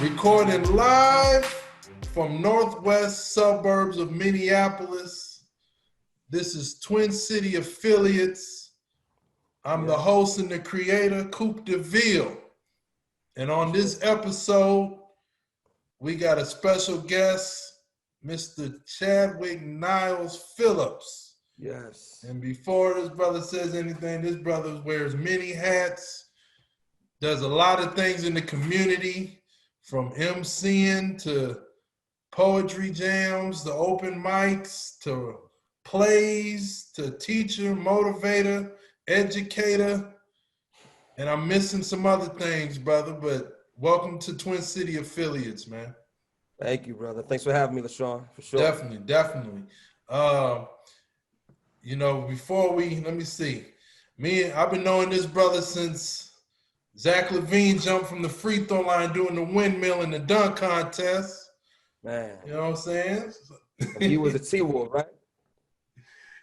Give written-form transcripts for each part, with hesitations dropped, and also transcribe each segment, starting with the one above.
Recording live from northwest suburbs of Minneapolis. This is Twin City Affiliates. I'm the host and the creator, Coop DeVille. And on this episode, we got a special guest, Mr. Chadwick Niles Phillips. Yes. And before this brother says anything, this brother wears many hats, does a lot of things in the community, from MCing to poetry jams, to open mics, to plays, to teacher, motivator, educator. And I'm missing some other things, brother, but welcome to Twin City Affiliates, man. Thank you, brother. Thanks for having me, LaShawn, for sure. Definitely. Before let me see. I've been knowing this brother since Zach LaVine jumped from the free throw line doing the windmill in the dunk contest. Man. You know what I'm saying? He was a T-Wolf, right?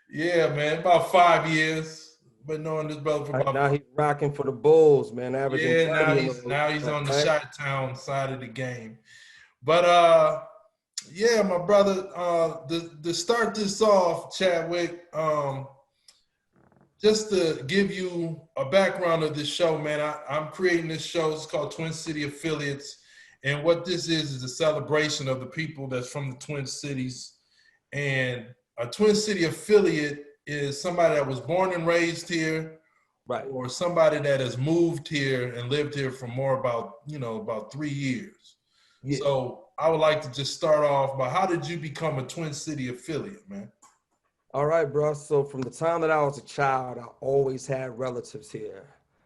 Yeah, man. About 5 years. Been knowing this brother for about. Now he's rocking for the Bulls, man. Averaging. Yeah, now he's on the Chi-Town side of the game. But my brother. To start this off, Chadwick. Just to give you a background of this show, man, I'm creating this show. It's called Twin City Affiliates. And what this is a celebration of the people that's from the Twin Cities. And a Twin City affiliate is somebody that was born and raised here, right, or somebody that has moved here and lived here for more about 3 years. Yeah. So I would like to just start off by, how did you become a Twin City affiliate, man? All right, bro. So from the time that I was a child, I always had relatives here.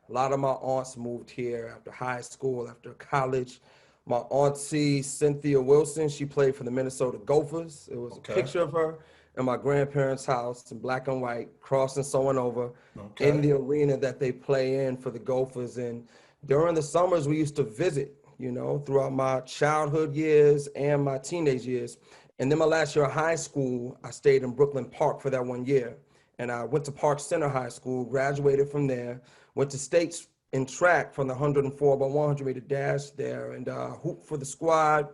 A lot of my aunts moved here after high school, after college. My auntie, Cynthia Wilson, she played for the Minnesota Gophers. It was a picture of her in my grandparents' house in black and white, crossing someone over in the arena that they play in for the Gophers. And during the summers, we used to visit, throughout my childhood years and my teenage years. And then my last year of high school, I stayed in Brooklyn Park for that 1 year. And I went to Park Center High School, graduated from there, went to states in track from the 104 by 100 meter dash there, and hooped for the squad.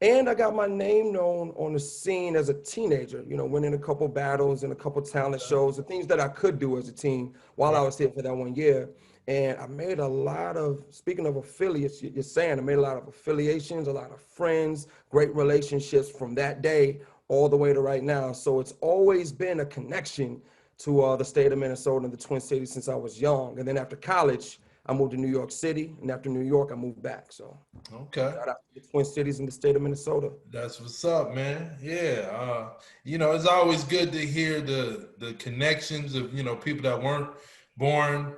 And I got my name known on the scene as a teenager, winning a couple battles and a couple talent shows, the things that I could do as a teen while I was here for that 1 year. And I made a lot of, speaking of affiliates, you're saying, I made a lot of affiliations, a lot of friends, great relationships from that day all the way to right now. So it's always been a connection to the state of Minnesota and the Twin Cities since I was young. And then after college, I moved to New York City. And after New York, I moved back. So shout out to the Twin Cities in the state of Minnesota. That's what's up, man. Yeah. It's always good to hear the connections of, people that weren't born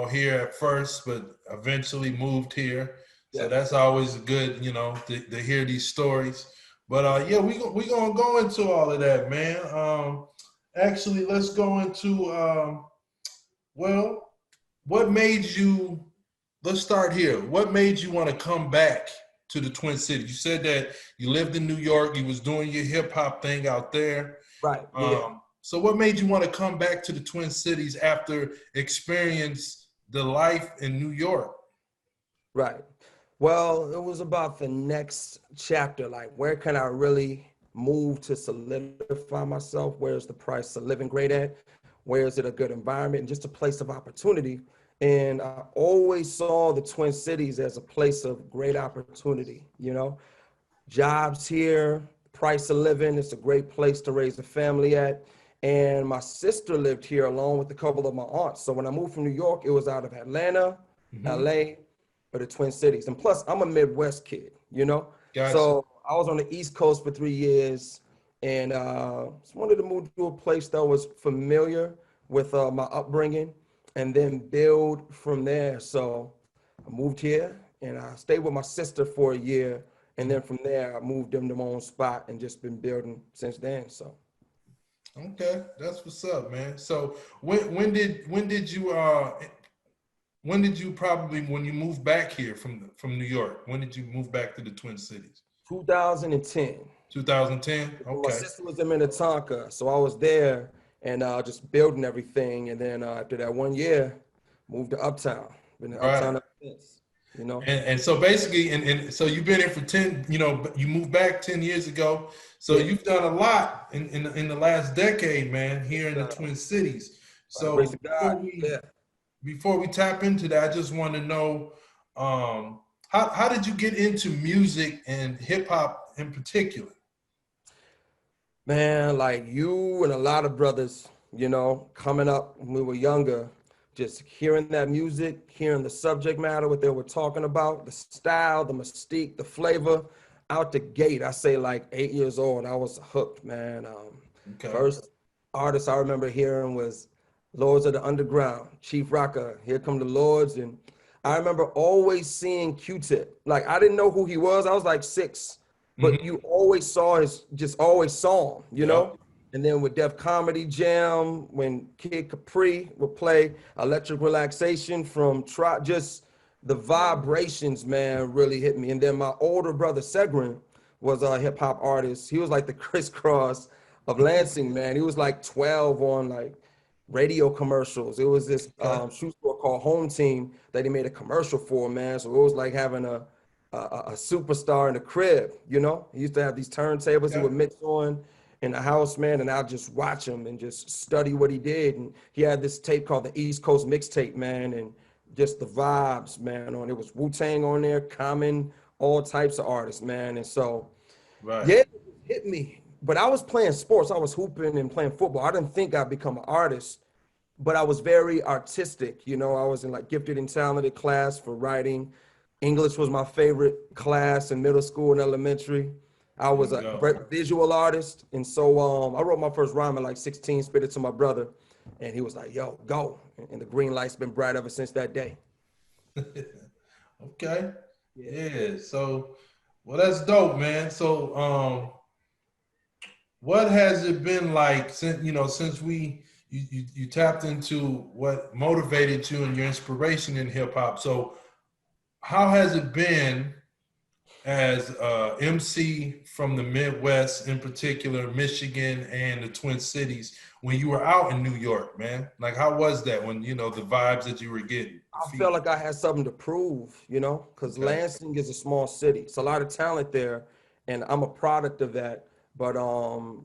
here at first, but eventually moved here. So that's always good, to hear these stories. But we gonna go into all of that, man. Actually, let's go into what made you? Let's start here. What made you want to come back to the Twin Cities? You said that you lived in New York. You was doing your hip hop thing out there, right? So what made you want to come back to the Twin Cities after experience the life in New York? Right. Well, it was about the next chapter. Like, where can I really move to solidify myself? Where's the price of living great at? Where is it a good environment? And just a place of opportunity. And I always saw the Twin Cities as a place of great opportunity, jobs here, price of living. It's a great place to raise a family at. And my sister lived here along with a couple of my aunts. So when I moved from New York, it was out of Atlanta, LA, or the Twin Cities. And plus, I'm a Midwest kid, Gotcha. So I was on the East Coast for 3 years, and just wanted to move to a place that was familiar with my upbringing and then build from there. So I moved here, and I stayed with my sister for a year. And then from there, I moved into my own spot and just been building since then, so. Okay, that's what's up, man. So when did you probably, when you moved back here from New York, when did you move back to the Twin Cities? 2010. 2010. Okay. My sister was in Minnetonka, so I was there and just building everything. And then after that 1 year, moved to Uptown. Been in Uptown ever since. you know? And so basically, and so you've been here for 10, you moved back 10 years ago. So Yeah. you've done a lot in the last decade, man, here in the Uh, Twin Cities. by the grace So of God. Yeah. before we tap into that, I just want to know, how did you get into music and hip hop in particular? Man, like you and a lot of brothers, coming up when we were younger, just hearing that music, hearing the subject matter, what they were talking about, the style, the mystique, the flavor, out the gate. I say like 8 years old, I was hooked, man. Okay. First artist I remember hearing was Lords of the Underground, Chief Rocker, Here Come the Lords. And I remember always seeing Q-Tip. Like I didn't know who he was. I was like 6, but Mm-hmm. you always saw just always saw him, Yep. And then with Def Comedy Jam, when Kid Capri would play Electric Relaxation from just the vibrations, man, really hit me. And then my older brother Segrin was a hip hop artist. He was like the crisscross of Lansing, man. He was like 12 on like radio commercials. It was this Okay. shoe store called Home Team that he made a commercial for, man. So it was like having a superstar in the crib, He used to have these turntables he Okay. would mix on in the house, man, and I'd just watch him and just study what he did. And he had this tape called the East Coast Mixtape, man, and just the vibes, man, on it was Wu-Tang on there, Common, all types of artists, man. And so, Right. yeah, it hit me. But I was playing sports. I was hooping and playing football. I didn't think I'd become an artist, but I was very artistic. I was in like gifted and talented class for writing. English was my favorite class in middle school and elementary. I There was you a go. visual artist. And so I wrote my first rhyme at like 16, spit it to my brother. And he was like, yo, go. And the green light's been bright ever since that day. Okay. Yeah. Yeah. So, well, that's dope, man. So, what has it been like since you tapped into what motivated you and your inspiration in hip hop? So, how has it been as MC from the Midwest, in particular Michigan and the Twin Cities, when you were out in New York, man? Like, how was that when the vibes that you were getting, the I felt feeling? like I had something to prove, because Okay. Lansing is a small city. It's a lot of talent there, and I'm a product of that. But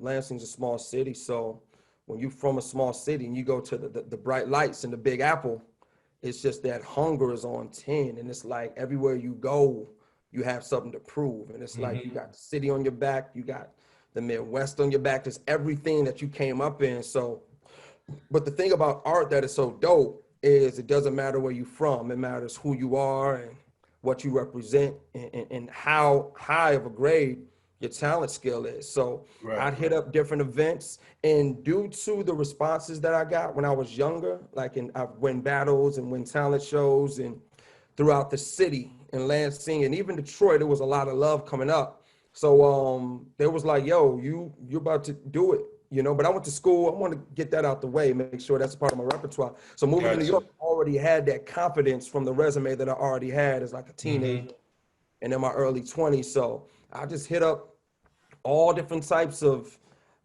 Lansing's a small city, so when you're from a small city and you go to the bright lights and the Big Apple, it's just that hunger is on 10, and it's like everywhere you go, you have something to prove, and it's like you Hmm. got the city on your back, you got the Midwest on your back, just everything that you came up in. So but the thing about art that is so dope is it doesn't matter where you're from. It matters who you are and what you represent and how high of a grade your talent skill is. So Right. I'd hit up different events, and due to the responses that I got when I was younger, like I win battles and win talent shows and throughout the city in Lansing and even Detroit, there was a lot of love coming up. So they was like, yo, you're about to do it, but I went to school. I want to get that out the way, make sure that's part of my repertoire. So moving to New Gotcha. York, I already had that confidence from the resume that I already had as like a Hmm. teenager and in my early 20s. So I just hit up all different types of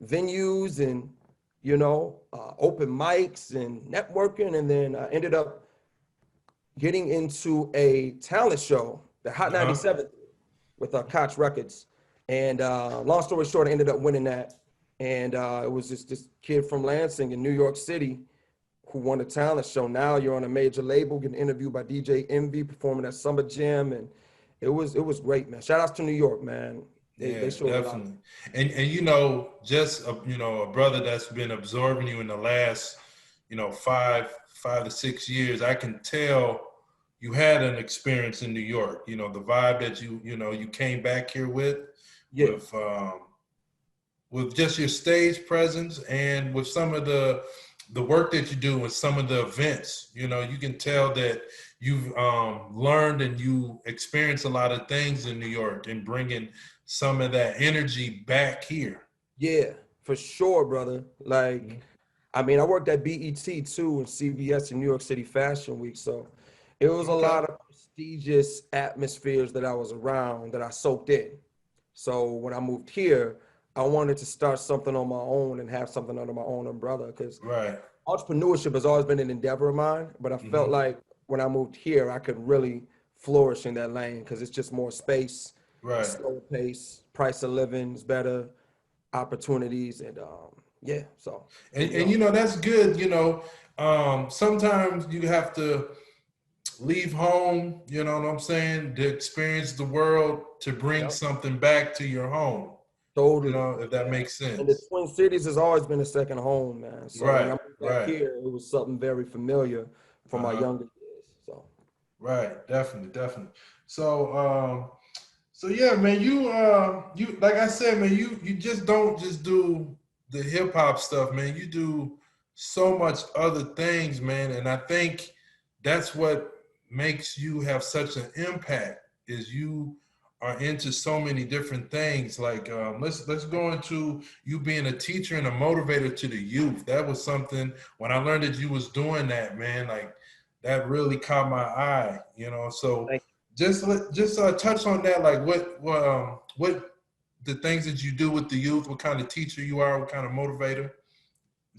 venues and, open mics and networking. And then I ended up getting into a talent show, the Hot Uh-huh. 97 with Koch Records. And long story short, I ended up winning that. And it was just this kid from Lansing in New York City who won the talent show. Now you're on a major label, getting interviewed by DJ Envy, performing at Summer Jam, and it was great, man. Shout outs to New York, man. They Yeah, showed a lot. definitely. And just a brother that's been absorbing you in the last, 5 to 6 years, I can tell you had an experience in New York. The vibe that you came back here Yeah, with with just your stage presence and with some of the work that you do with some of the events. You can tell that you've learned and you experience a lot of things in New York and bringing some of that energy back here. yeah, for sure, brother. Like, Mhm. I mean, I worked at BET too and CBS in New York City Fashion Week. So it was a Okay. lot of prestigious atmospheres that I was around that I soaked in. So when I moved here, I wanted to start something on my own and have something under my own umbrella because Right. entrepreneurship has always been an endeavor of mine. But I felt Hmm. like when I moved here, I could really flourish in that lane because it's just more space, Right. slower pace, price of living is better, opportunities, and yeah. So here we And are. you know, that's good. You know, sometimes you have to leave home, you know what I'm saying, to experience the world, to bring Yep. something back to your home, you Totally. know, if that Yeah. makes And the sense. Twin Cities has always been a second home, man. So when I Right, moved back right, here, it was something very familiar from my uh-huh, younger years. So right, definitely, definitely. So, so yeah, man, you like I said, man, you just don't just do the hip hop stuff, man. You do so much other things, man, and I think that's what makes you have such an impact is you are into so many different things. Like let's go into you being a teacher and a motivator to the youth. That was something when I learned that you was doing that, man. Like that really caught my eye, you know. So thank just touch on that, like what the things that you do with the youth, what kind of teacher you are, what kind of motivator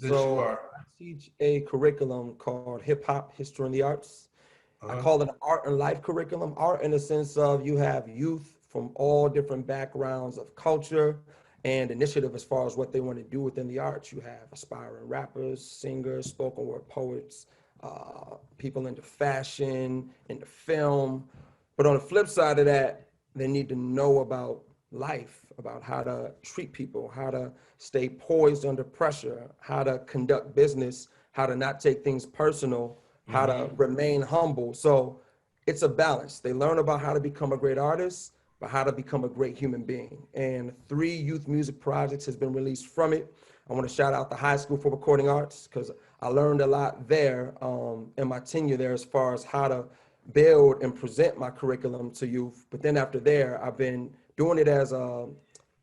that you so are. I teach a curriculum called Hip Hop History and the Arts. I Uh-huh. call it an art and life curriculum. Art in the sense of you have youth from all different backgrounds of culture and initiative as far as what they want to do within the arts. You have aspiring rappers, singers, spoken word poets, people into fashion, into film. But on the flip side of that, they need to know about life, about how to treat people, how to stay poised under pressure, how to conduct business, how to not take things personal, how to Mm-hmm. remain humble. So it's a balance. They learn about how to become a great artist, but how to become a great human being. And 3 youth music projects has been released from it. I want to shout out the High School for Recording Arts because I learned a lot there in my tenure there as far as how to build and present my curriculum to youth. But then after there, I've been doing it as a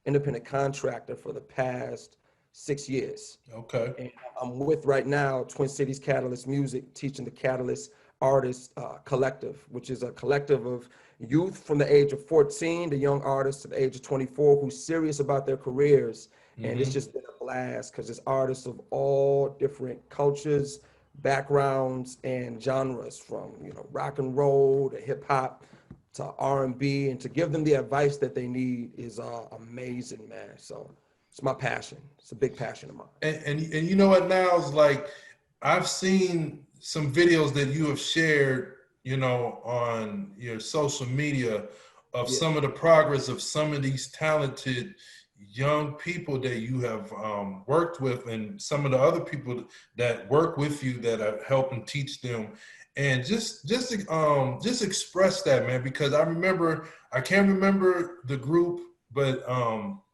independent contractor for the past 6 years. Okay. And I'm with right now Twin Cities Catalyst Music, teaching the Catalyst Artists Collective, which is a collective of youth from the age of 14 to young artists to the age of 24 who's serious about their careers. And it's Mm-hmm. just been a blast because it's artists of all different cultures, backgrounds, and genres, from rock and roll to hip hop to R&B, and to give them the advice that they need is amazing, man. So it's my passion. It's a big passion of mine. And you know what now is like I've seen some videos that you have shared, you know, on your social media of Yeah. some of the progress of some of these talented young people that you have worked with, and some of the other people that work with you that are helping teach them. And just express that, man, because I remember I can't remember the group, but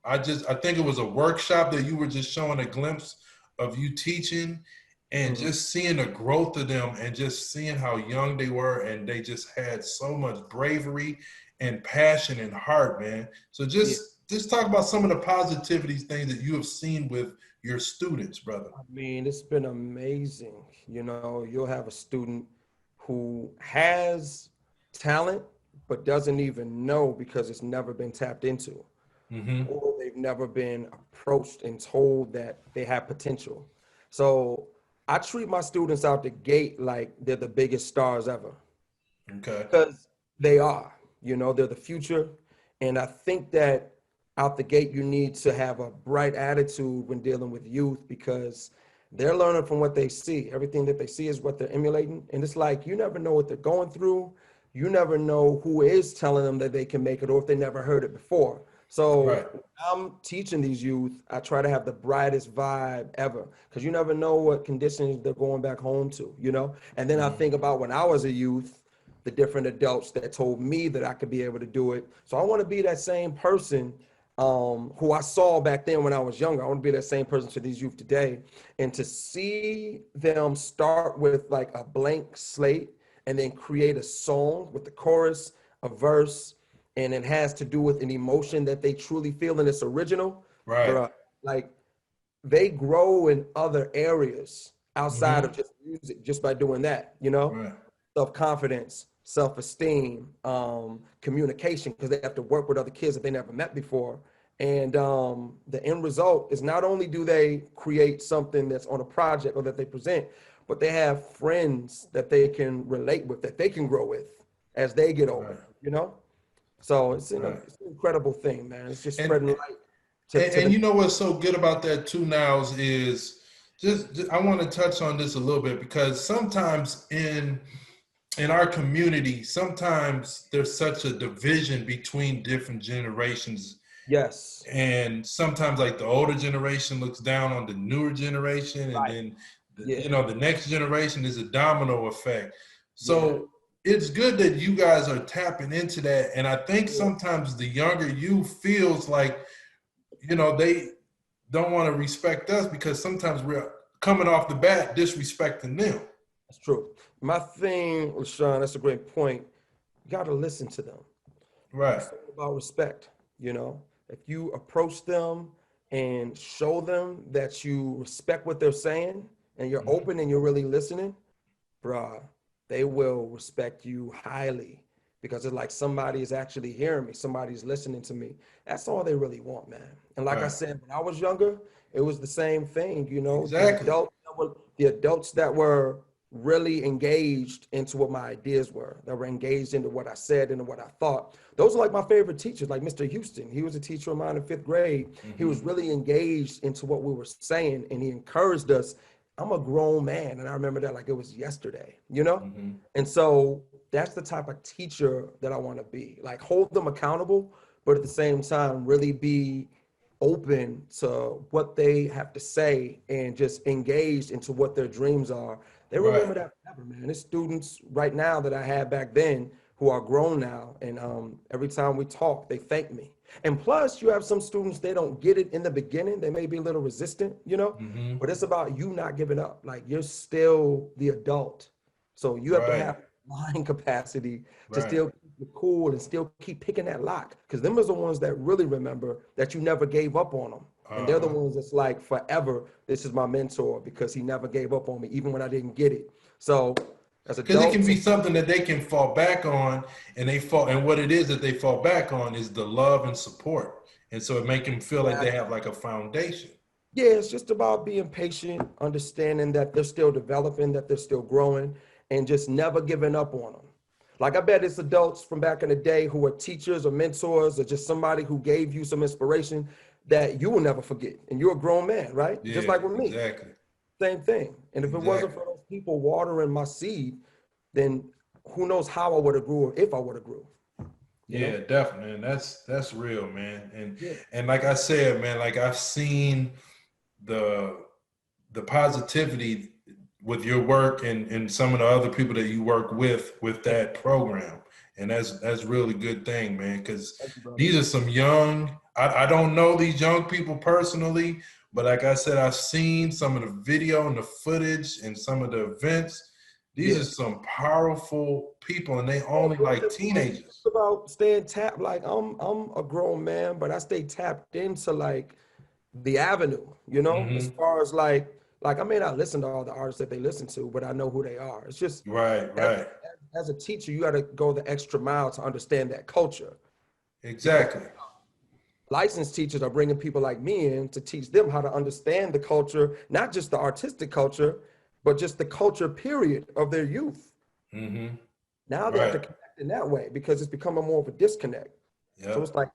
I think it was a workshop that you were just showing a glimpse of you teaching, and Mhm. just seeing the growth of them and just seeing how young they were, and they just had so much bravery and passion and heart, man. So Yeah. just talk about some of the positivity things that you have seen with your students, brother. I mean, it's been amazing. You'll have a student who has talent, but doesn't even know because it's never been tapped into, Mm-hmm. or they've never been approached and told that they have potential. So I treat my students out the gate like they're the biggest stars ever. Okay. Because they are, they're the future. And I think that out the gate, you need to have a bright attitude when dealing with youth because they're learning from what they see. Everything that they see is what they're emulating. And it's like, you never know what they're going through. You never know who is telling them that they can make it or if they never heard it before. So Right. when I'm teaching these youth, I try to have the brightest vibe ever because you never know what conditions they're going back home to. And then I Mm-hmm. think about when I was a youth, the different adults that told me that I could be able to do it. So I want to be that same person who I saw back then when I was younger. I want to be that same person to these youth today. And to see them start with like a blank slate and then create a song with the chorus, a verse, and it has to do with an emotion that they truly feel and it's original, Right. bruh, like they grow in other areas outside of Mm-hmm. just music just by doing that. Right. Self-confidence, self-esteem, communication, because they have to work with other kids that they never met before. And the end result is not only do they create something that's on a project or that they present, but they have friends that they can relate with, that they can grow with. as they get Right. older, So it's Right. it's an incredible thing, man. It's just And spreading light to and the you know what's so good about that too now is just I want to touch on this a little bit because sometimes in our community, sometimes there's such a division between different generations. yes, And sometimes like the older generation looks down on the newer generation, and right, then yeah, the next generation is a domino effect. yeah, So it's good that you guys are tapping into that. And I think yeah. sometimes the younger you feels like, they don't want to respect us because sometimes we're coming off the bat disrespecting them. That's true. My thing, LaShawn, that's a great point. You got to listen to them. Right. It's all about respect. If you approach them and show them that you respect what they're saying and you're Mhm. open and you're really listening, bruh, they will respect you highly because it's like somebody is actually hearing me, somebody's listening to me. That's all they really want, man. And like I Right. said, when I was younger, it was the same thing. Exactly. The adults that were really engaged into what my ideas were, that were engaged into what I said and what I thought. Those are like my favorite teachers, like Mr. Houston. He was a teacher of mine in 5th grade. He was Hmm. really engaged into what we were saying and he encouraged us. I'm a grown man, and I remember that like it was yesterday. Hmm. And so that's the type of teacher that I want to be. Like hold them accountable, but at the same time, really be open to what they have to say and just engaged into what their dreams are. They Right. remember that forever, man. There's students right now that I had back then who are grown now, and every time we talk, they thank me. And plus, you have some students, they don't get it in the beginning. They may be a little resistant, Hmm. but it's about you not giving up. Like you're still the adult. So you have to Right. have mind capacity to Right. still keep it cool and still keep picking that lock. Because them are the ones that really remember that you never gave up on them. And they're the Uh-huh. ones that's like forever, this is my mentor because he never gave up on me, even when I didn't get it. So as Because it can adults, be something that they can fall back on, and what it is that they fall back on is the love and support. And so it make them feel like they have like a foundation. yeah, it's just about being patient, understanding that they're still developing, that they're still growing, and just never giving up on them. Like I bet it's adults from back in the day who are teachers or mentors or just somebody who gave you some inspiration that you will never forget. And you're a grown man, right? Just Yeah, like with me, exactly. same thing. And if it wasn't Exactly. for those people watering my seed, then who knows how I would have grew or if I would have grew, you know? Yeah, definitely. And that's real, man. Yeah. And like I said, man, like I've seen the the positivity with your work and some of the other people that you work with that program. And that's really good thing, man, because Thank you, brother. these are some young, I don't know these young people personally, but like I said, I've seen some of the video and the footage and some of the events. These Yeah. are some powerful people and they Yeah, only bro, like it's teenagers. about staying tapped. Like I'm a grown man, but I stay tapped into like the avenue, as Hmm. far as like I may not listen to all the artists that they listen to, but I know who they are. It's just Right, as, right. as a teacher, you got to go the extra mile to understand that culture because Exactly. licensed teachers are bringing people like me in to teach them how to understand the culture, not just the artistic culture, but just the culture period of their youth. Hmm. Now they have to Right. connect in that way because it's becoming more of a disconnect. So it's Yep. like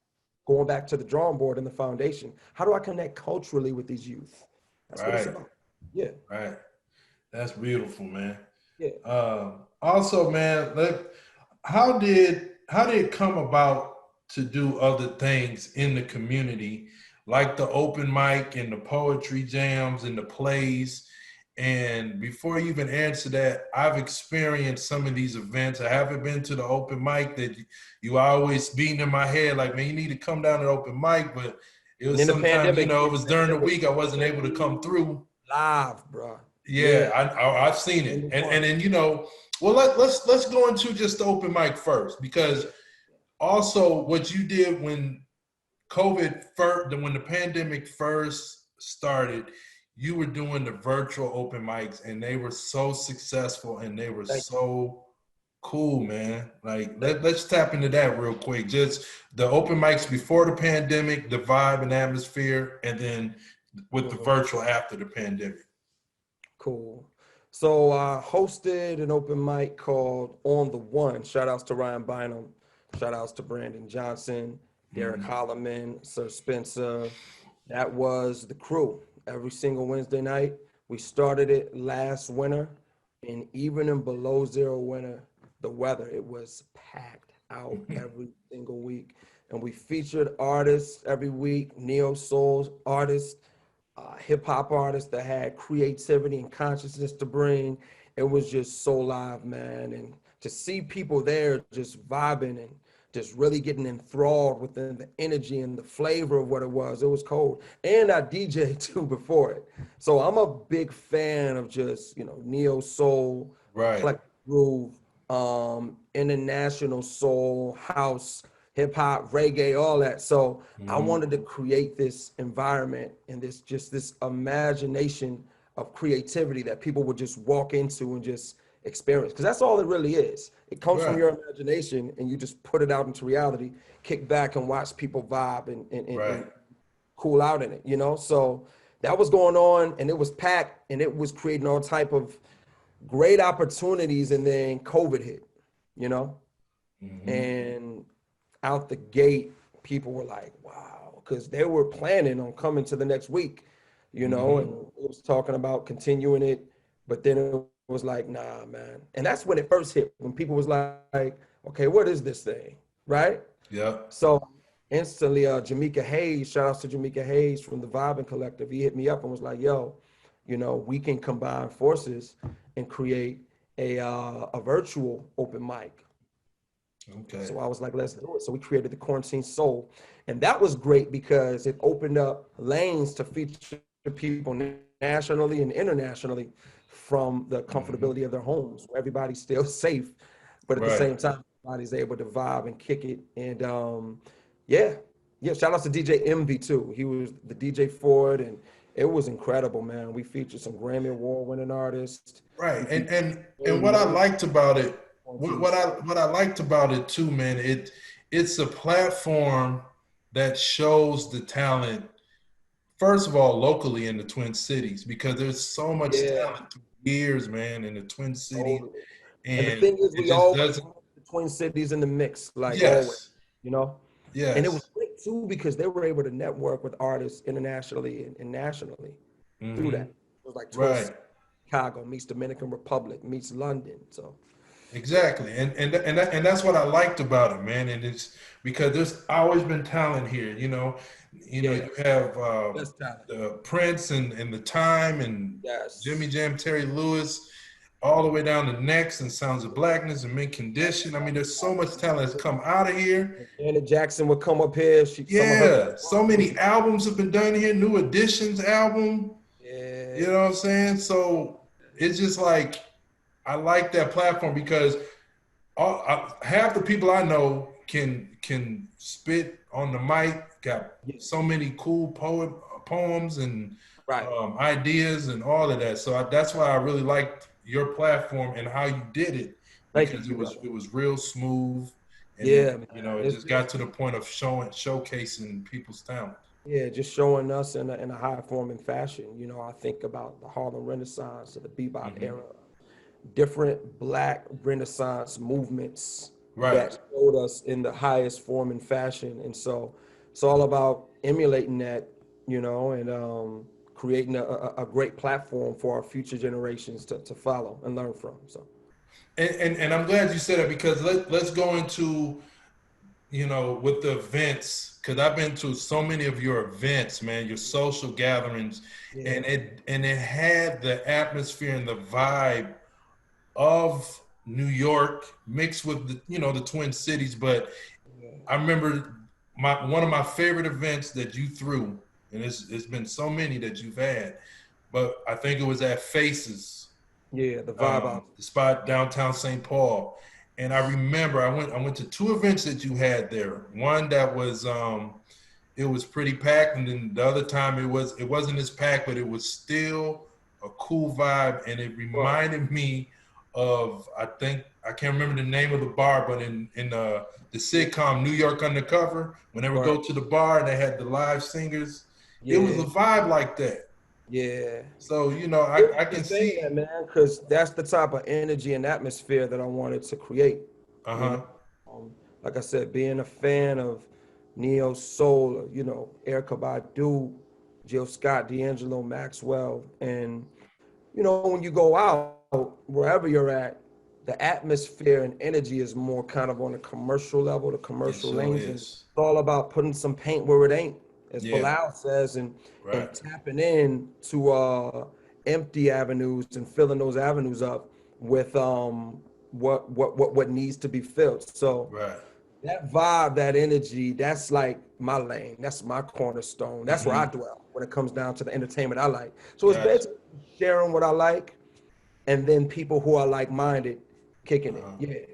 going back to the drawing board and the foundation. How do I connect culturally with these youth? That's what it's Right. about. Yeah, Right. That's beautiful, man. yeah. Also, man, like, how did it come about to do other things in the community, like the open mic and the poetry jams and the plays? And before you even answer that, I've experienced some of these events. I haven't been to the open mic that you always beating in my head, like, man, you need to come down to the open mic. But it And was in the sometimes, pandemic, it was during the week I wasn't able to come through. live, bro. Yeah, Yeah. I've seen it, Number and one. then well let's go into just the open mic first because Yeah. also what you did when COVID first, when the pandemic first started, you were doing the virtual open mics, and they were so successful and they were Thank so cool, man. Like you. let's tap into that real quick. Just the open mics before the pandemic, the vibe and atmosphere, and then with the Mhm. virtual after the pandemic. Cool. So I hosted an open mic called On the One. Shout outs to Ryan Bynum. Shout outs to Brandon Johnson, Derek Holloman, Sir Spencer. That was the crew. Every single Wednesday night. We started it last winter, and even in below zero winter, the weather, it was packed out every single week. And we featured artists every week, neo soul artists, hip hop artists that had creativity and consciousness to bring. It was just so live, man. And to see people there just vibing and just really getting enthralled within the energy and the flavor of what it was cold. And I DJ too before it. So I'm a big fan of just, neo soul, Right. eclectic groove, international soul, house, hip hop, reggae, all that. So I wanted to create this environment and this imagination of creativity that people would just walk into and just experience. Because that's all it really is. It comes from Right. your imagination and you just put it out into reality, kick back and watch people vibe and cool out in it, So that was going on and it was packed and it was creating all type of great opportunities. And then COVID hit, and out the gate, people were like, wow, because they were planning on coming to the next week, and it was talking about continuing it, but then it was like, nah, man. And that's when it first hit, when people was like, okay, what is this thing, right? Yeah. So instantly, Jamaica Hayes, shout outs to Jamaica Hayes from the Vibing Collective, he hit me up and was like, yo, we can combine forces and create a virtual open mic. Okay. So I was like, let's do it. So we created the Quarantine Soul. And that was great because it opened up lanes to feature people nationally and internationally from the comfortability of their homes, where everybody's still safe, but at the same time, everybody's able to vibe and kick it. And shout out to DJ Envy too. He was the DJ for it, and it was incredible, man. We featured some Grammy Award winning artists. Right. And what I liked about it, what I liked about it too, man, it's a platform that shows the talent, first of all, locally in the Twin Cities, because there's so much talent through years, man, in the Twin Cities. Totally. And the thing is, we always have the Twin Cities in the mix, like always, Yes. And it was great too because they were able to network with artists internationally and nationally through that. It was like Twin Chicago meets Dominican Republic meets London, so. Exactly, and that's what I liked about it, man. And it's because there's always been talent here. You have the Prince and the Time and Jimmy Jam, Terry Lewis, all the way down to Next and Sounds of Blackness and Mint Condition. I mean, there's so much talent that's come out of here. Janet Jackson would come up here. So many albums have been done here. New Editions album. Yeah. You know what I'm saying? So it's just like, I like that platform because half the people I know can spit on the mic, got so many cool poems and ideas and all of that. So that's why I really liked your platform and how you did it, because it was real smooth. And it just got to the point of showcasing people's talent. Yeah, just showing us in a high forming fashion. I think about the Harlem Renaissance or the bebop era. Different Black Renaissance movements that showed us in the highest form and fashion. And so it's all about emulating that, and creating a great platform for our future generations to follow and learn from. So, and I'm glad you said that, because let's go into, with the events, because I've been to so many of your events, man, your social gatherings, and it had the atmosphere and the vibe of New York mixed with the Twin Cities. But I remember one of my favorite events that you threw, and it's been so many that you've had, but I think it was at Faces. Yeah, the vibe the spot downtown St. Paul. And I remember I went to two events that you had there. One that was it was pretty packed, and then the other time it wasn't as packed, but it was still a cool vibe, and it reminded me of, I can't remember the name of the bar, but in the sitcom New York Undercover, when they would go to the bar and they had the live singers, it was a vibe like that. Yeah. So, you know, Thank I you can for saying see. that, man, because that's the type of energy and atmosphere that I wanted to create. You know, Uh-huh. um, like I said, being a fan of Neo Soul, you know, Erykah Badu, Jill Scott, D'Angelo, Maxwell, and you know, when you go out wherever you're at, the atmosphere and energy is more kind of on a commercial level, the It commercial sure lanes, and is. it's all about putting some paint where it ain't, as Yeah. Bilal says, and Right. tapping in to empty avenues and filling those avenues up with what needs to be filled. So Right. that vibe, that energy, that's like my lane. That's my cornerstone. That's where I Mm-hmm. dwell when it comes down to the entertainment I like. So it's Gotcha. basically sharing what I like and then people who are like-minded kicking it. Uh-huh. Yeah.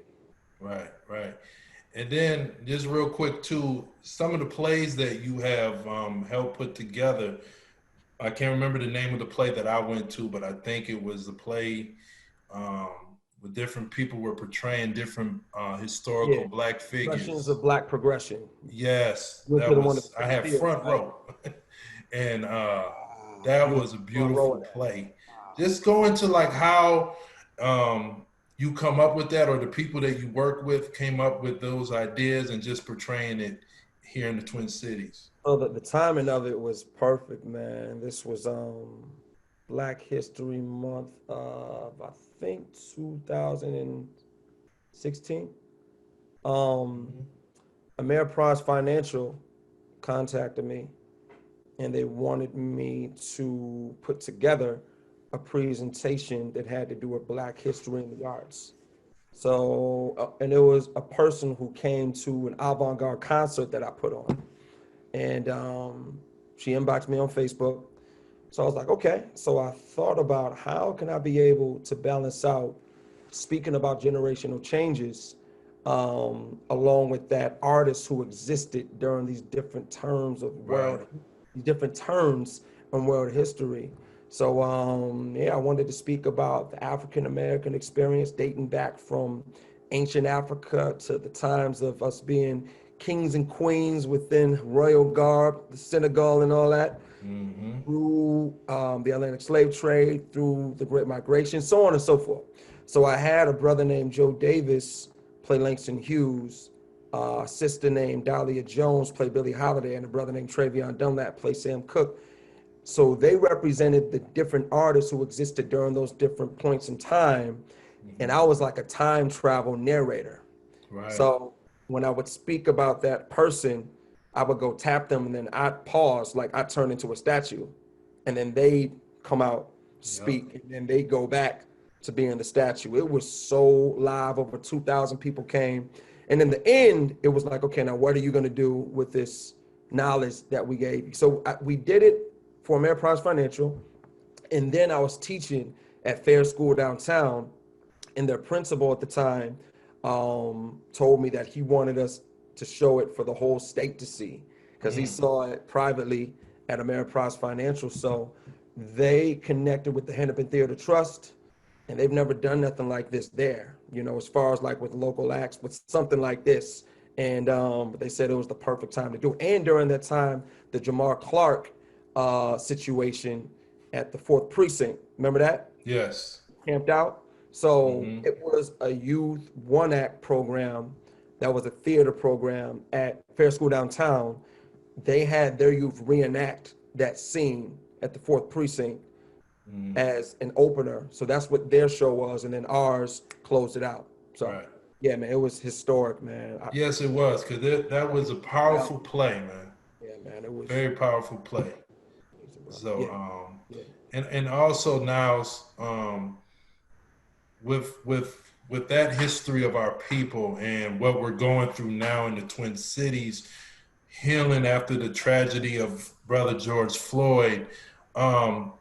Right. Right. And then just real quick too, some of the plays that you have helped put together. I can't remember the name of the play that I went to, but I think it was the play with different people were portraying different Yeah. historical Black Progressions figures. of Black progression. Yes, You went to that the one that was. was I in the had theater, front right? row, and You that was was a front row beautiful of that. play. Just go into like how you come up with that, or the people that you work with came up with those ideas, and just portraying it here in the Twin Cities. So the timing of it was perfect, man. This was Black History Month of I think 2016. Um Mhm. Ameriprise Financial contacted me and they wanted me to put together a presentation that had to do with Black history in the arts. So, and it was a person who came to an avant-garde concert that I put on, and she inboxed me on Facebook. So I was like, okay. So I thought about how can I be able to balance out speaking about generational changes, along with that artists who existed during these different terms of Right. world, these different turns in world history. So yeah, I wanted to speak about the African American experience dating back from ancient Africa to the times of us being kings and queens within royal garb, the Senegal and all that, Mm-hmm. through the Atlantic slave trade, through the Great Migration, so on and so forth. So I had a brother named Joe Davis play Langston Hughes, a sister named Dahlia Jones play Billie Holiday, and a brother named Travion Dunlap play Sam Cooke. So they represented the different artists who existed during those different points in time. And Mm-hmm. I was like a time travel narrator. Right. So when I would speak about that person, I would go tap them and then I'd pause, like I turn into a statue. And then they come out, Yep. speak, and then they go back to being the statue. It was so live, over 2,000 people came. And in the end, it was like, okay, now what are you going to do with this knowledge that we gave you? So we did it for Ameriprise Financial. And then I was teaching at Fair School downtown, and their principal at the time told me that he wanted us to show it for the whole state to see because he Mm. saw it privately at Ameriprise Financial. So they connected with the Hennepin Theater Trust, and they've never done nothing like this there, you know, as far as like with local acts, with something like this. And they said it was the perfect time to do it. And during that time, the Jamar Clark situation at the fourth precinct, remember that? Yes. Camped out. So Mm-hmm. it was a youth one act program that was a theater program at Fair School downtown. They had their youth reenact that scene at the fourth precinct Mm. as an opener. So that's what their show was, and then ours closed it out. So Right. yeah, man, it was historic, man. Yes, it was, because that was a powerful play, man. Yeah, man, it was Very powerful play. amazing, bro. So, Yeah, yeah. and also now, with that history of our people and what we're going through now in the Twin Cities, healing after the tragedy of Brother George Floyd, um,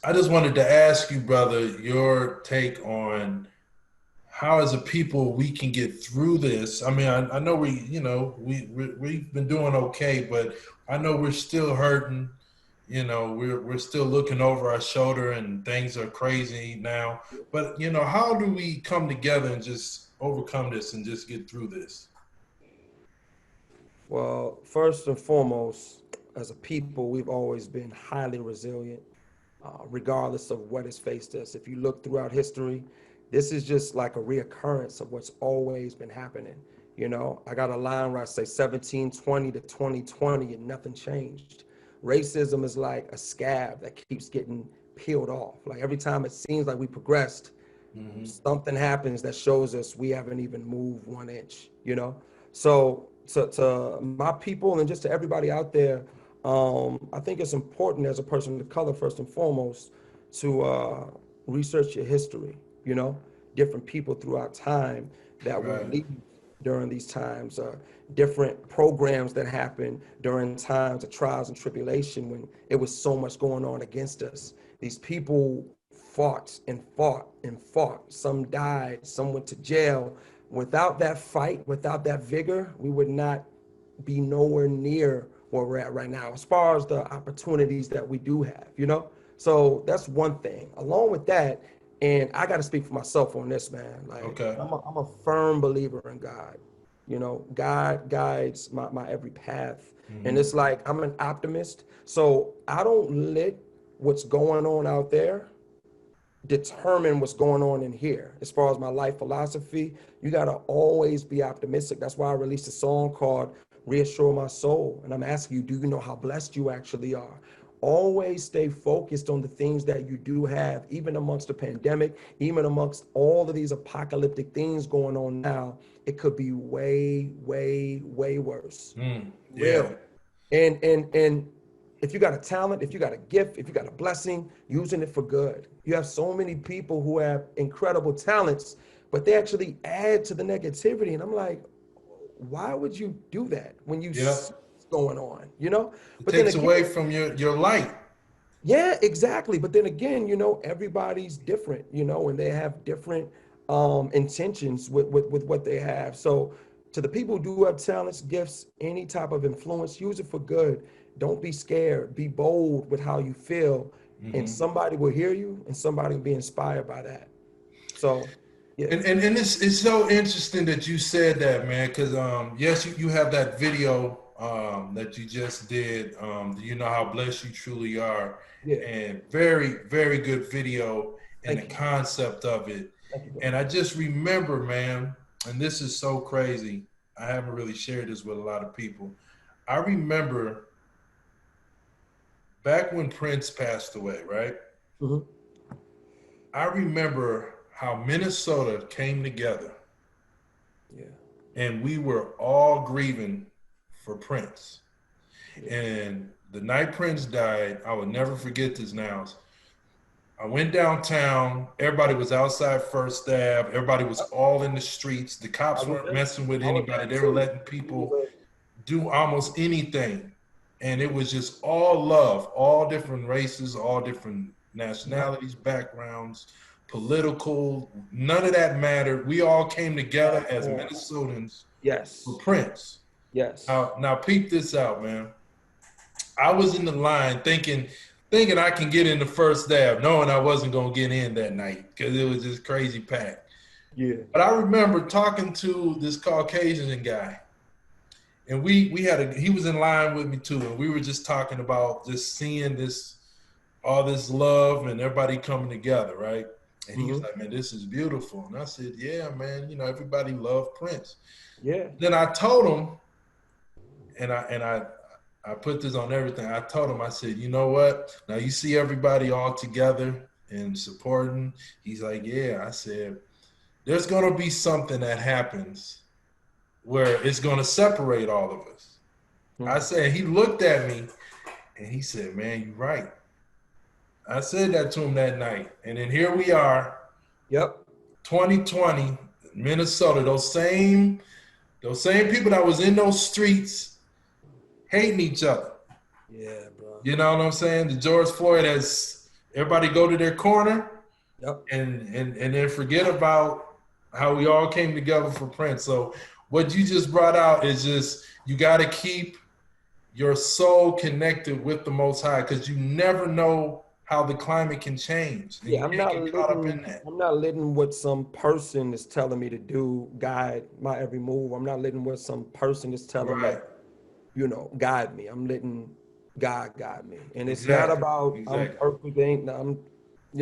I just wanted to ask you, brother, your take on how as a people we can get through this. I mean, I know we've been doing okay, but I know we're still hurting. You know, we're still looking over our shoulder and things are crazy now. But you know, how do we come together and just overcome this and just get through this? Well, first and foremost, as a people, we've always been highly resilient. regardless of what has faced us. If you look throughout history, this is just like a reoccurrence of what's always been happening. You know, I got a line where I say 1720 to 2020 and nothing changed. Racism is like a scab that keeps getting peeled off. Like every time it seems like we progressed, something happens that shows us we haven't even moved 1 inch, you know? So to my people and just to everybody out there, I think it's important as a person of color, first and foremost, to research your history, you know, different people throughout time that will Right. lead during these times, different programs that happened during times of trials and tribulation when it was so much going on against us. These people fought and fought and fought. Some died, some went to jail. Without that fight, without that vigor, we would not be nowhere near where we're at right now, as far as the opportunities that we do have, you know? So that's one thing. Along with that, and I got to speak for myself on this, man. Like, Okay. I'm a firm believer in God. You know, God guides my every path. And it's like, I'm an optimist. So I don't let what's going on out there determine what's going on in here. As far as my life philosophy, you got to always be optimistic. That's why I released a song called Reassure My Soul. And I'm asking you, do you know how blessed you actually are? Always stay focused on the things that you do have, even amongst the pandemic, even amongst all of these apocalyptic things going on now. It could be way, way, way worse. Yeah. Real. And if you got a talent, if you got a gift, if you got a blessing, using it for good. You have so many people who have incredible talents, but they actually add to the negativity. And I'm like, why would you do that when you Yeah. see what's going on, you know? It But then takes again, away from your light. yeah, exactly. But then again, you know, everybody's different, you know, and they have different intentions with what they have. So to the people who do have talents, gifts, any type of influence, use it for good. Don't be scared. Be bold with how you feel. And somebody will hear you and somebody will be inspired by that. So yeah. And it's so interesting that you said that, man, because yes, you have that video that you just did. You know how blessed you truly are, Yeah. and very, very good video and the Thank you. concept of it. Thank you, bro. And I just remember, man, and this is so crazy. I haven't really shared this with a lot of people. I remember back when Prince passed away, right? Mhm. I remember how Minnesota came together Yeah. and we were all grieving for Prince. Yeah. And the night Prince died, I will never forget this now. I went downtown. Everybody was outside First Ave. Everybody was all in the streets. The I cops was weren't there. messing with I was anybody. there They were too. letting people do almost anything. And it was just all love, all different races, all different Yep. nationalities, backgrounds, political. None of that mattered. We all came together as Minnesotans for Yes. Prince. Yes. Now peep this out, man. I was in the line thinking I can get in the First Ave, knowing I wasn't gonna get in that night because it was just crazy packed. Yeah. But I remember talking to this Caucasian guy, and he was in line with me too, and we were just talking about just seeing this all this love and everybody coming together, right? And he was Hmm. like, "Man, this is beautiful." And I said, "Yeah, man. You know, everybody loved Prince." Yeah. Then I told him, and I put this on everything. I told him, I said, "You know what? Now you see everybody all together and supporting." He's like, "Yeah." I said, "There's gonna be something that happens where it's gonna separate all of us." I Mhm. said, he looked at me and he said, "Man, you're right." I said that to him that night. And then here we are, Yep. 2020, Minnesota, those same people that was in those streets hating each other. Yeah, bro. You know what I'm saying? The George Floyd has everybody go to their corner Yep. and then forget about how we all came together for Prince. So what you just brought out is just you got to keep your soul connected with the Most High because you never know how the climate can change, and Yeah, you can't get caught up in that. I'm not letting what some person is telling me to do guide my every move. I'm not letting what some person is telling me, Right. you know, guide me. I'm letting God got me. And it's not Exactly. about I'm Exactly. perfect,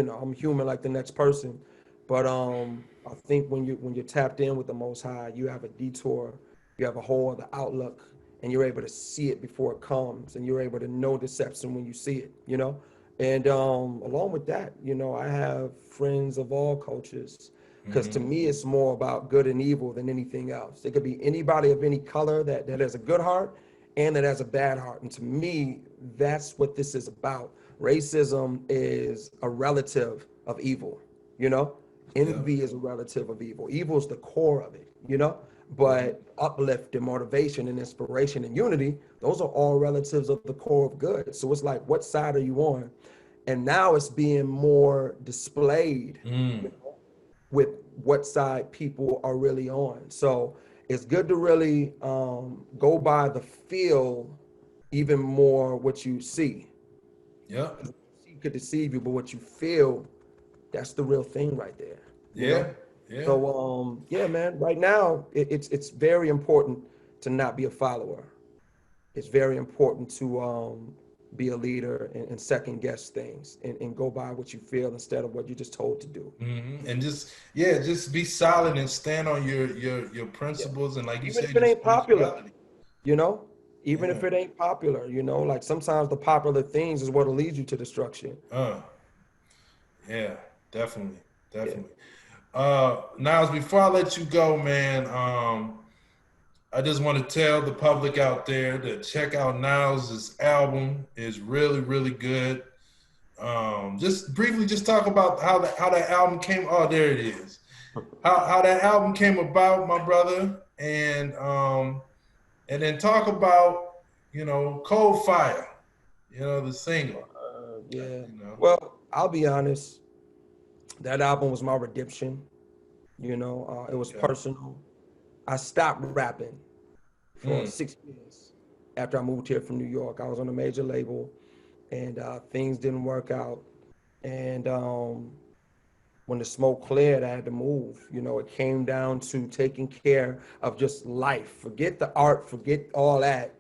I'm human like the next person. But I think when you're tapped in with the Most High, you have a detour, you have a whole other outlook, and you're able to see it before it comes, and you're able to know deception when you see it. And along with that, I have friends of all cultures, because to me it's more about good and evil than anything else. It could be anybody of any color that has a good heart and that has a bad heart. And to me, that's what this is about. Racism is a relative of evil, you know? Yeah. Envy is a relative of evil. Evil is the core of it. But uplift and motivation and inspiration and unity, those are all relatives of the core of good. So it's like, what side are you on? And now it's being more displayed Mm. with what side people are really on. So it's good to really go by the feel even more what you see. Yeah. What you see could deceive you, but what you feel, that's the real thing right there. You Yeah. know? Yeah. So yeah, man, right now it's very important to not be a follower. It's very important to be a leader and second guess things and go by what you feel instead of what you're just told to do. And just be solid and stand on your Yeah. principles and, like you Even if said, it your ain't popular, spirituality. you know, even Yeah. if it ain't popular, like sometimes the popular things is what'll lead you to destruction. Uh. Yeah. Definitely. Yeah. Definitely. Niles, before I let you go, man, I just want to tell the public out there to check out Niles' album. It's really, really good. Just briefly, just talk about how that album came. Oh, there it is. How that album came about, my brother, and then talk about Cold Fire, the single. Yeah. You know. Well, I'll be honest. That album was my redemption. It was Okay. personal. I stopped rapping for Mm, 6 years after I moved here from New York. I was on a major label, and things didn't work out. And when the smoke cleared, I had to move. It came down to taking care of just life. Forget the art, forget all that.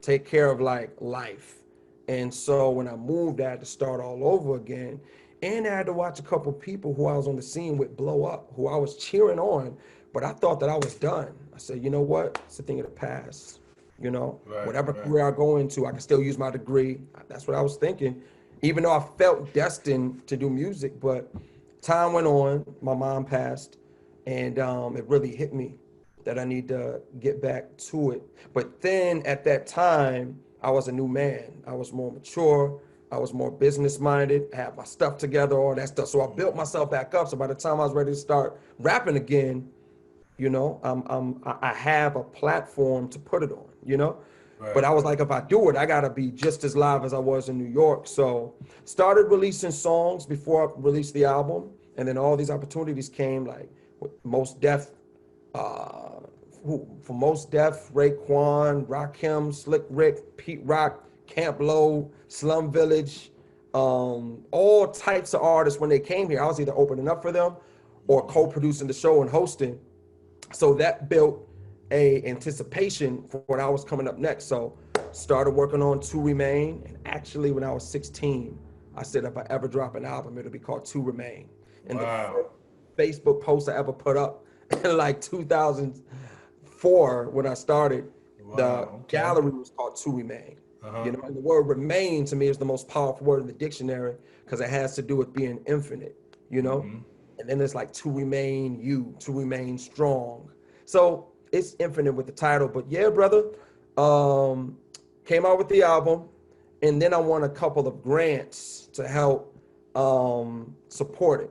Take care of like life. And so when I moved, I had to start all over again. And I had to watch a couple people who I was on the scene with blow up, who I was cheering on, but I thought that I was done. I said, you know what? It's a thing of the past. right, Whatever right. career I go into, I can still use my degree. That's what I was thinking, even though I felt destined to do music. But time went on, my mom passed, and it really hit me that I need to get back to it. But then at that time, I was a new man. I was more mature. I was more business minded. I had my stuff together, all that stuff. So I built myself back up. So by the time I was ready to start rapping again, I have a platform to put it on. But Right. I was like, if I do it, I gotta be just as live as I was in New York. So started releasing songs before I released the album, and then all these opportunities came, like with Most Def, uh, for Most Def, Raekwon, Rakim, Slick Rick, Pete Rock, Camp Low, Slum Village, all types of artists. When they came here, I was either opening up for them or co-producing the show and hosting. So that built a anticipation for when I was coming up next. So started working on To Remain, and actually when I was 16, I said if I ever drop an album, it'll be called To Remain. And the Wow. first Facebook post I ever put up in like 2004 when I started, the Wow. Okay. gallery was called To Remain. Uh-huh. And the word remain to me is the most powerful word in the dictionary because it has to do with being infinite, you know? Mm-hmm. And then it's like to remain you, to remain strong. So it's infinite with the title. But yeah, brother, came out with the album, and then I won a couple of grants to help support it.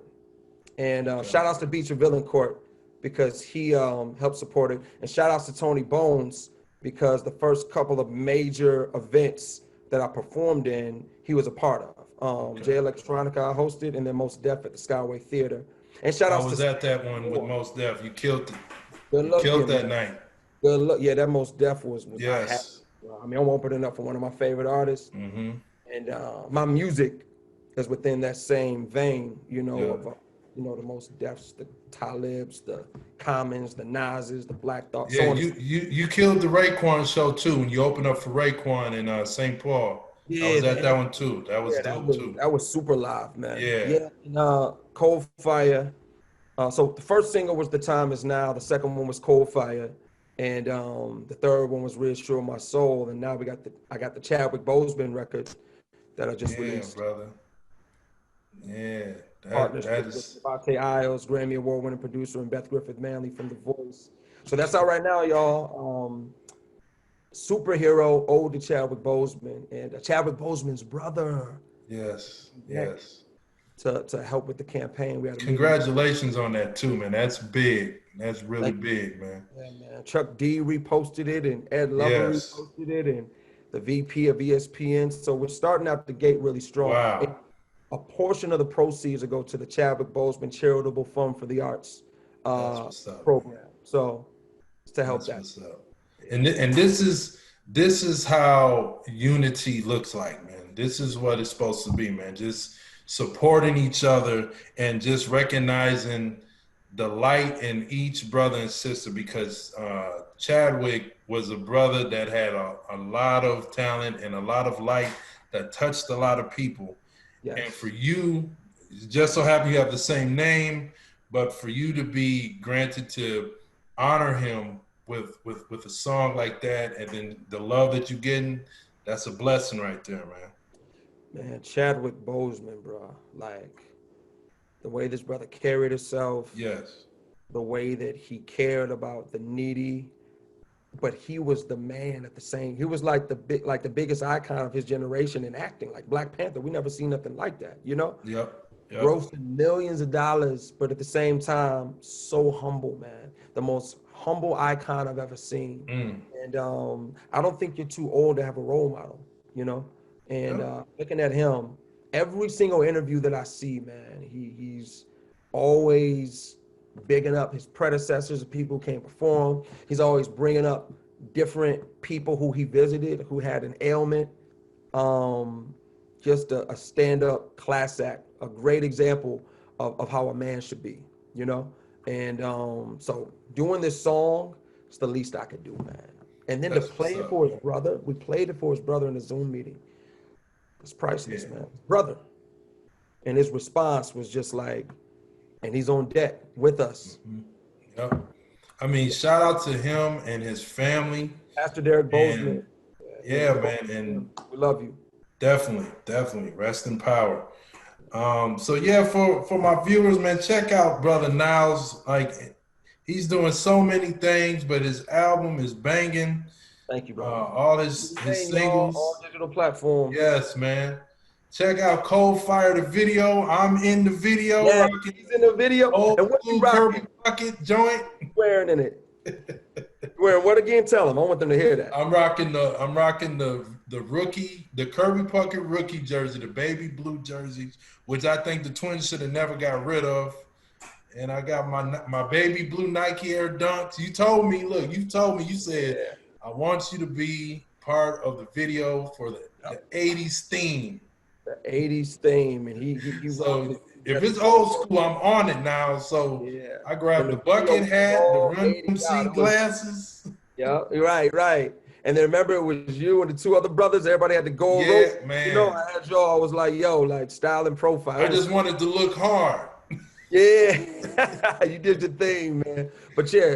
And Okay. shout outs to Beecher Villancourt because he helped support it. And shout outs to Tony Bones because the first couple of major events that I performed in, he was a part of. J Okay. Electronica I hosted, and then Most Def at the Skyway Theater. And shout I outs was to at that one with Most Def. You killed it. good You luck, yeah, killed that man. night. Good luck. Yeah, that Most Def was I had. Yes. I mean, I'm opening up for one of my favorite artists, Mm-hmm. and my music is within that same vein, Yeah. of the Most Defs, the Talibs, the Commons, the Nas's, the Black Thought, Yeah, so on. you killed the Raekwon show too when you opened up for Raekwon in St. Paul. I Yeah, was at the that one too. That was yeah, dope too. that was super live, man. Yeah. Yeah, and, Cold Fire. So the first single was "The Time Is Now." The second one was "Cold Fire," and the third one was "Reassure My Soul." And now I got the Chadwick Boseman record that I just Yeah, released. brother. Yeah. That Partnership with is Devontae Isles, Grammy Award-winning producer, and Beth Griffith Manley from The Voice. So that's out right now, y'all. Superhero ode to Chadwick Boseman, and Chadwick Boseman's brother yes. back Yes. to help with the campaign. We had a meeting. Congratulations on that too, man. That's big. That's really Thank big, man. Yeah, man. Chuck D reposted it, and Ed Lover Yes. reposted it, and the VP of ESPN. So we're starting out the gate really strong. And Wow. a portion of the proceeds will go to the Chadwick Boseman Charitable Fund for the Arts That's what's up, man. program. So it's to help That's that. what's up. And this is how unity looks like, man. This is what it's supposed to be, man. Just supporting each other and just recognizing the light in each brother and sister, because Chadwick was a brother that had a lot of talent and a lot of light that touched a lot of people. And Yes. for you, just so happen you have the same name, but for you to be granted to honor him with a song like that, and then the love that you're getting, that's a blessing right there, man. Man, Chadwick Boseman, bro. Like the way this brother carried himself, Yes. the way that he cared about the needy, but he was the man at the same. He was like the biggest icon of his generation in acting, like Black Panther. We never seen nothing like that, you know? Yep. Yep. Grossing millions of dollars, but at the same time, so humble, man. The most humble icon I've ever seen. Mm. And I don't think you're too old to have a role model, you know? And Yep. looking at him, every single interview that I see, man, he's always bigging up his predecessors, the people who came before him. He's always bringing up different people who he visited, who had an ailment. Just a stand-up class act, a great example of how a man should be, you know? And so doing this song, it's the least I could do, man. And then to That's play what's it up. for his brother, we played it for his brother in the Zoom meeting. It's priceless, Yeah. man. Brother. And his response was just like, and he's on deck with us. Yep. I mean, shout out to him and his family. Pastor Derek Bozeman. And yeah, man, and We love you. definitely rest in power. So yeah, for my viewers, man, check out Brother Niles. Like, he's doing so many things, but his album is banging. Thank you, brother. All his singles. All digital platforms. Yes, man. Check out Cold Fire, the video. I'm in the video. Yeah, Rocking he's in the video. old And what you school Kirby rocking? Puckett joint. Wearing in it. Wearing what again? Tell them. I want them to hear that. I'm rocking the rookie, the Kirby Puckett rookie jersey, the baby blue jerseys, which I think the Twins should have never got rid of. And I got my baby blue Nike Air Dunks. You told me, you said, I want you to be part of the video for the 80s theme. The 80s theme. And he So if it's old school, I'm on it now. So yeah. I grabbed And the bucket hat, the Run 80s MC glasses. Yeah, right. And then remember, it was you and the two other brothers. Everybody had to go. Yeah, man. You know, I had y'all. I was like, yo, like style and profile. I just wanted to look hard. Yeah, you did your thing, man. But yeah,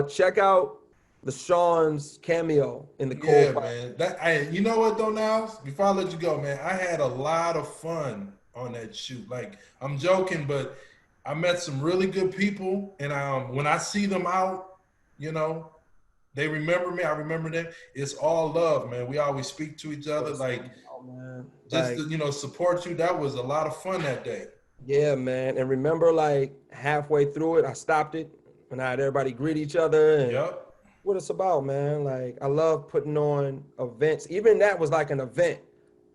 check out the Sean's cameo in the Cold Yeah, Fire. man. You know what though, Niles? Before I let you go, man, I had a lot of fun on that shoot. Like, I'm joking, but I met some really good people, and when I see them out, you know, they remember me. I remember them. It's all love, man. We always speak to each other, like, Oh, man. just Like, to, support you. That was a lot of fun that day. yeah, man. And remember, like halfway through it, I stopped it and I had everybody greet each other. And Yep. what it's about, man. Like, I love putting on events. Even that was like an event.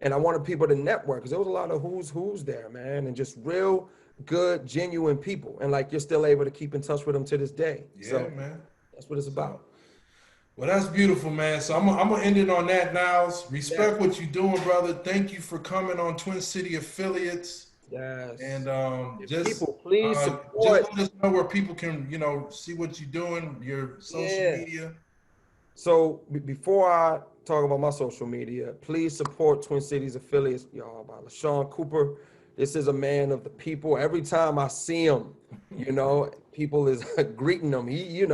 And I wanted people to network because there was a lot of who's there, man. And just real good, genuine people. And like, you're still able to keep in touch with them to this day. Yeah, So man. that's what it's about. Well, that's beautiful, man. So I'm gonna end it on that, Niles. Respect what you're doing, brother. Thank you for coming on Twin City Affiliates. Yes. And people, please just support. let us know where people can, see what you're doing, your social media. So before I talk about my social media. Please support Twin Cities affiliates, y'all, by LaShawn Cooper. This is a man of the people. Every time I see him, people is greeting him. You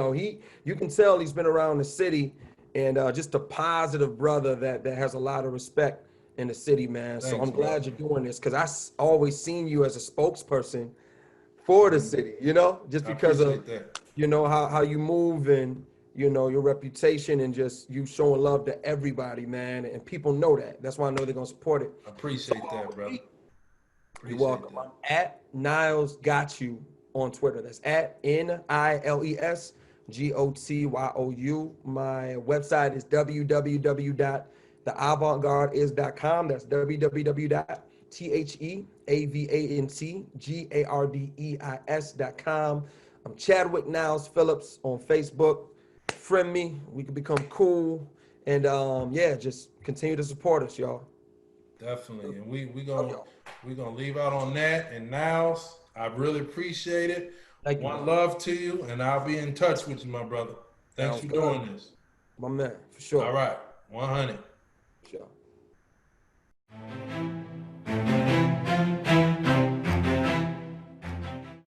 can tell he's been around the city, and just a positive brother that has a lot of respect in the city, man. So Thanks, I'm glad brother. you're doing this, because always seen you as a spokesperson for the city, just I because of, appreciate that. how you move, and, your reputation, and just you showing love to everybody, man. And people know that. That's why I know they're going to support it. I appreciate that, brother. You're Appreciate welcome. that. I'm at Niles Got You on Twitter. That's at NILESGOTYOU. My website is www.theavantgardeis.com. That's www.theavantgardeis.com. I'm Chadwick Niles Phillips on Facebook. Friend me. We can become cool. And just continue to support us, y'all. Definitely. And we Love gonna y'all. leave out on that. And Niles, I really appreciate it. Thank you, One man. love to you, and I'll be in touch with you, my brother. Thanks Sounds for good. doing this. My man, for sure. All right. 100. For sure.